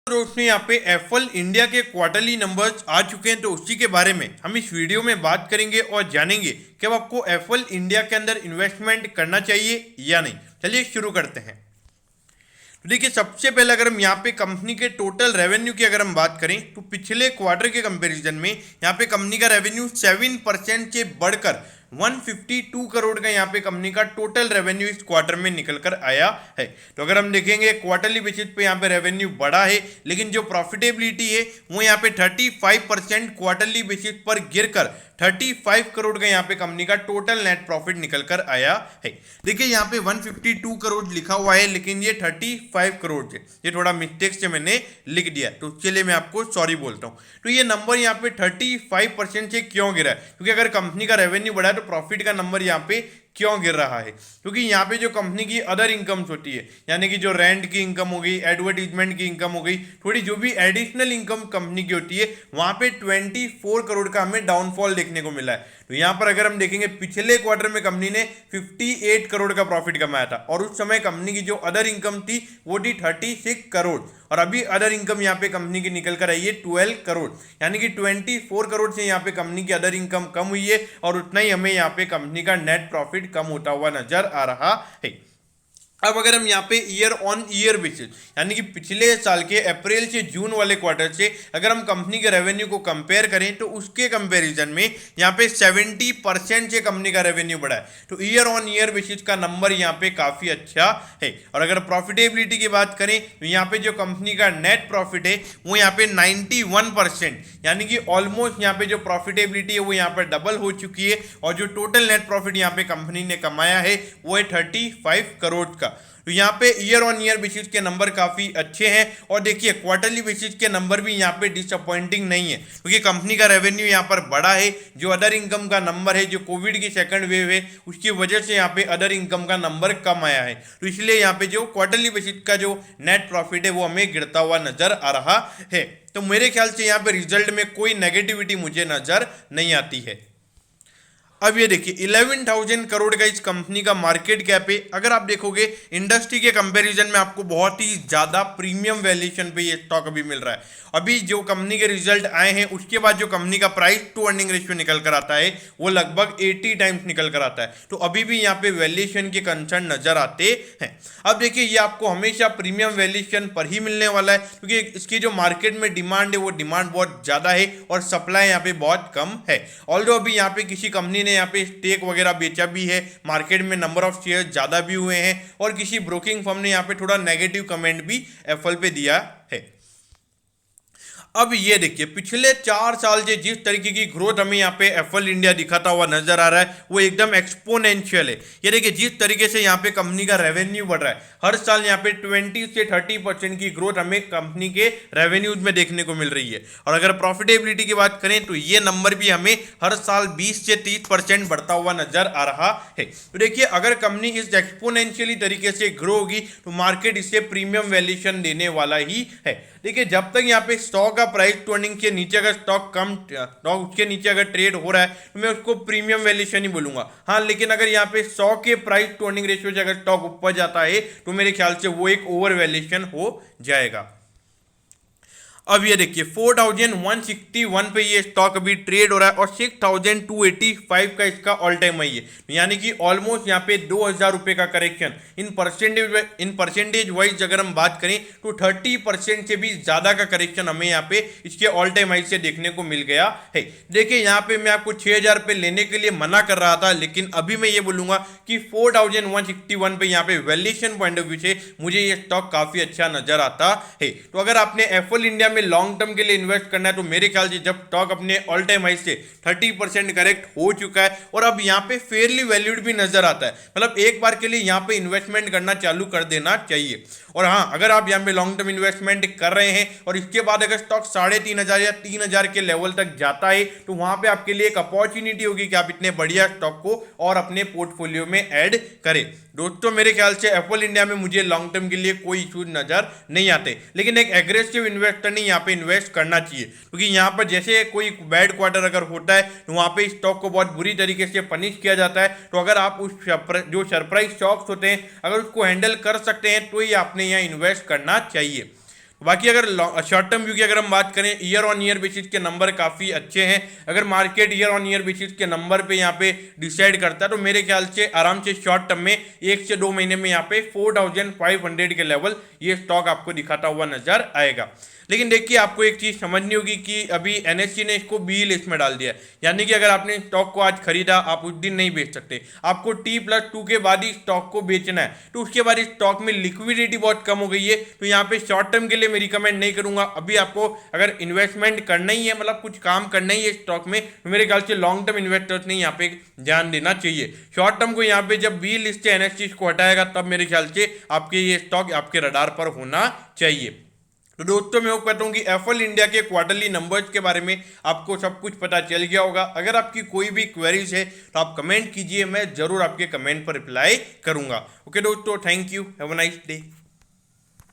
दोस्तों यहाँ पे एप्पल इंडिया के क्वार्टरली नंबर्स आ चुके हैं, तो उसी के बारे में हम इस वीडियो में बात करेंगे और जानेंगे कि अब आपको एप्पल इंडिया के अंदर इन्वेस्टमेंट करना चाहिए या नहीं। चलिए शुरू करते हैं। तो देखिए, सबसे पहले अगर हम यहाँ पे कंपनी के टोटल रेवेन्यू की अगर हम बात करें तो पिछले क्वार्टर के कंपैरिजन में यहाँ पे कंपनी का रेवेन्यू 7% से बढ़कर 152 करोड़ का यहाँ पे कंपनी का टोटल रेवेन्यू इस क्वार्टर में निकल कर आया है। तो अगर हम देखेंगे क्वार्टरली बेसिस पे यहाँ पे रेवेन्यू बढ़ा है, लेकिन जो प्रॉफिटेबिलिटी है वो यहाँ पे 35% क्वार्टरली बेसिस पर गिरकर 35 करोड़ का यहाँ पे कंपनी का टोटल नेट प्रॉफिट निकल कर आया है। देखिए यहाँ पे 152 करोड़ लिखा हुआ है, लेकिन ये 35 करोड़ है, ये थोड़ा मिस्टेक से मैंने लिख दिया, तो चलिए मैं आपको सॉरी बोलता हूँ। तो ये नंबर यहाँ पे 35% से क्यों गिरा है? क्योंकि अगर कंपनी का रेवेन्यू बढ़ा है तो प्रॉफिट का नंबर यहाँ पे क्यों गिर रहा है? क्योंकि यहाँ पे जो कंपनी की अदर इनकम्स होती है, यानी कि जो रेंट की इनकम हो गई, एडवर्टीजमेंट की इनकम हो गई, थोड़ी जो भी एडिशनल इनकम कंपनी की होती है, वहां पे 24 करोड़ का हमें डाउनफॉल देखने को मिला है। तो यहाँ पर अगर हम देखेंगे पिछले क्वार्टर में कंपनी ने 58 करोड़ का प्रॉफिट कमाया था, और उस समय कंपनी की जो अदर इनकम थी वो थी 36 करोड़, और अभी अदर इनकम यहाँ पे कंपनी की निकल कर आई है 12 करोड़, यानी कि 24 करोड़ से यहाँ पे कंपनी की अदर इनकम कम हुई है, और उतना ही हमें यहाँ पे कंपनी का नेट प्रॉफिट कम होता हुआ नजर आ रहा है। अब अगर हम यहाँ पे ईयर ऑन ईयर बेसिस, यानी कि पिछले साल के अप्रैल से जून वाले क्वार्टर से अगर हम कंपनी के रेवेन्यू को कंपेयर करें तो उसके कंपैरिजन में यहाँ पे 70% से कंपनी का रेवेन्यू बढ़ा है। तो ईयर ऑन ईयर बेसिस का नंबर यहाँ पे काफी अच्छा है। और अगर प्रॉफिटेबिलिटी की बात करें तो यहाँ पे जो कंपनी का नेट प्रॉफिट है वो यहाँ पे 91%, यानी कि ऑलमोस्ट यहाँ पे जो प्रॉफिटेबिलिटी है वो यहाँ पर डबल हो चुकी है, और जो टोटल नेट प्रॉफिट यहाँ पे कंपनी ने कमाया है वो है 35 करोड़ का। तो यहाँ पे ईयर ऑन ईयर बेसिस के नंबर काफी अच्छे हैं, और देखिए क्वार्टरली बेसिस के नंबर भी यहाँ पे डिसअपॉइंटिंग नहीं है, क्योंकि कंपनी का रेवेन्यू यहाँ पर बढ़ा है। जो अदर इनकम का नंबर है, जो कोविड की सेकंड वेव है उसकी वजह से यहाँ पे अदर इनकम का नंबर कम आया है, तो इसलिए यहाँ पे जो क्वार्टरली बेसिस का जो नेट प्रॉफिट है वो हमें गिरता हुआ नजर आ रहा है। तो मेरे ख्याल से यहाँ पे रिजल्ट में कोई नेगेटिविटी मुझे नजर नहीं आती है। अब ये देखिए 11,000 करोड़ का इस कंपनी का मार्केट कैप है। अगर आप देखोगे इंडस्ट्री के कंपैरिजन में आपको बहुत ही ज्यादा प्रीमियम वैल्यूएशन पे ये स्टॉक अभी मिल रहा है। अभी जो कंपनी के रिजल्ट आए हैं उसके बाद जो कंपनी का प्राइस टू अर्निंग रेशियो निकल कर आता है वो लगभग 80 टाइम्स निकल कर आता है। तो अभी भी यहाँ पे वैल्यूएशन के कंसर्न नजर आते हैं। अब देखिए ये आपको हमेशा प्रीमियम वैल्यूएशन पर ही मिलने वाला है, क्योंकि इसकी जो मार्केट में डिमांड है वो डिमांड बहुत ज्यादा है और सप्लाई यहाँ पे बहुत कम है। ऑल्दो अभी यहाँ पे किसी कंपनी ने यहाँ पे स्टेक वगैरह बेचा भी है, मार्केट में नंबर ऑफ शेयर ज्यादा भी हुए हैं, और किसी ब्रोकिंग फर्म ने यहाँ पे थोड़ा नेगेटिव कमेंट भी एप्पल पे दिया है। अब ये देखिए पिछले 4 साल से जिस तरीके की ग्रोथ हमें यहाँ पे एप्पल इंडिया दिखाता हुआ नजर आ रहा है वो एकदम एक्सपोनेंशियल है। ये देखिए जिस तरीके से यहाँ पे कंपनी का रेवेन्यू बढ़ रहा है, हर साल यहाँ पे 20 से 30% की ग्रोथ हमें कंपनी के रेवेन्यूज में देखने को मिल रही है। और अगर प्रॉफिटेबिलिटी की बात करें तो ये नंबर भी हमें हर साल 20 से 30% बढ़ता हुआ नजर आ रहा है। तो देखिए अगर कंपनी इस एक्सपोनेंशियली तरीके से ग्रो होगी तो मार्केट इसे प्रीमियम वैल्यूएशन देने वाला ही है। देखिए जब तक यहाँ पे स्टॉक का प्राइस टू अर्निंग के नीचे अगर स्टॉक उसके नीचे अगर ट्रेड हो रहा है तो मैं उसको प्रीमियम वैल्यूएशन ही बोलूंगा। हाँ, लेकिन अगर यहाँ पे 100 के प्राइस टू अर्निंग रेशियो से अगर स्टॉक ऊपर जाता है तो मेरे ख्याल से वो एक ओवर वैल्यूएशन हो जाएगा। अब ये देखिए 4161 पे ये स्टॉक अभी ट्रेड हो रहा है, और 6285 का इसका ऑल टाइम हाई है, यानी कि ऑलमोस्ट यहाँ पे 2000 रुपए का करेक्शन इन परसेंटेज वाइज अगर हम बात करें तो 30% से भी ज्यादा का करेक्शन हमें यहाँ पे इसके ऑल टाइम हाई से देखने को मिल गया है। देखिए यहाँ पे मैं आपको 6000 पे लेने के लिए मना कर रहा था, लेकिन अभी मैं ये बोलूंगा कि 4161 पे यहाँ पे वैल्यूएशन पॉइंट ऑफ व्यू से मुझे ये स्टॉक काफी अच्छा नजर आता है। तो अगर आपने एप्पल इंडिया में लॉन्ग टर्म के लिए इन्वेस्ट करना है तो मेरे ख्याल से जब स्टॉक अपने ऑल टाइम हाई से 30% करेक्ट हो चुका है और अब यहाँ पे फेयरली वैल्यूड भी नजर आता है, मतलब एक बार के लिए यहाँ पे इन्वेस्टमेंट करना चालू कर देना चाहिए। और हाँ, अगर आप यहाँ पे लॉन्ग टर्म इन्वेस्टमेंट कर रहे हैं और इसके बाद अगर स्टॉक 3500 या 3000 के लेवल तक जाता है तो वहां पे आपके लिए एक अपॉर्चुनिटी होगी कि आप इतने बढ़िया स्टॉक को और अपने पोर्टफोलियो में ऐड करें। दोस्तों मेरे ख्याल से एप्पल इंडिया में मुझे लॉन्ग टर्म के लिए कोई इशूज नजर नहीं आते, लेकिन एक एग्रेसिव इन्वेस्टर ने यहाँ पे इन्वेस्ट करना चाहिए, क्योंकि यहाँ पर जैसे कोई बैड क्वार्टर अगर होता है तो वहाँ पे स्टॉक को बहुत बुरी तरीके से पनिश किया जाता है। तो अगर आप उस जो सरप्राइज शॉक्स होते हैं अगर उसको हैंडल कर सकते हैं तो ही आपने यहाँ इन्वेस्ट करना चाहिए। बाकी अगर शॉर्ट टर्म व्यू की अगर हम बात करें, ईयर ऑन ईयर बेसिस के नंबर काफ़ी अच्छे हैं। अगर market year on year basis के नंबर पे यहाँ पे डिसाइड करता है तो मेरे ख्याल से आराम से शॉर्ट टर्म में 1 से 2 महीने में यहाँ पे 4500 के लेवल ये स्टॉक आपको दिखाता हुआ नजर आएगा। लेकिन देखिए आपको एक चीज समझनी होगी कि अभी एनएससी ने इसको बी लिस्ट में डाल दिया है, यानी कि अगर आपने स्टॉक को आज खरीदा आप उस दिन नहीं बेच सकते, आपको T+2 के बाद ही स्टॉक को बेचना है। तो उसके बाद इस स्टॉक में लिक्विडिटी बहुत कम हो गई है, तो यहाँ पे शॉर्ट टर्म के लिए मैं रिकमेंड नहीं करूंगा। अभी आपको अगर इन्वेस्टमेंट करना ही है, मतलब कुछ काम करना ही है स्टॉक में, तो मेरे ख्याल से लॉन्ग टर्म इन्वेस्टर्स ने यहाँ पे ध्यान देना चाहिए। शॉर्ट टर्म को यहाँ पे जब बी लिस्ट से एनएससी को हटाएगा तब मेरे ख्याल से आपके ये स्टॉक आपके रडार पर होना चाहिए। तो दोस्तों मैं कहता हूँ कि एफएल इंडिया के क्वार्टरली नंबर्स के बारे में आपको सब कुछ पता चल गया होगा। अगर आपकी कोई भी क्वेरीज है तो आप कमेंट कीजिए, मैं जरूर आपके कमेंट पर रिप्लाई करूंगा। ओके दोस्तों, thank you, have a nice day.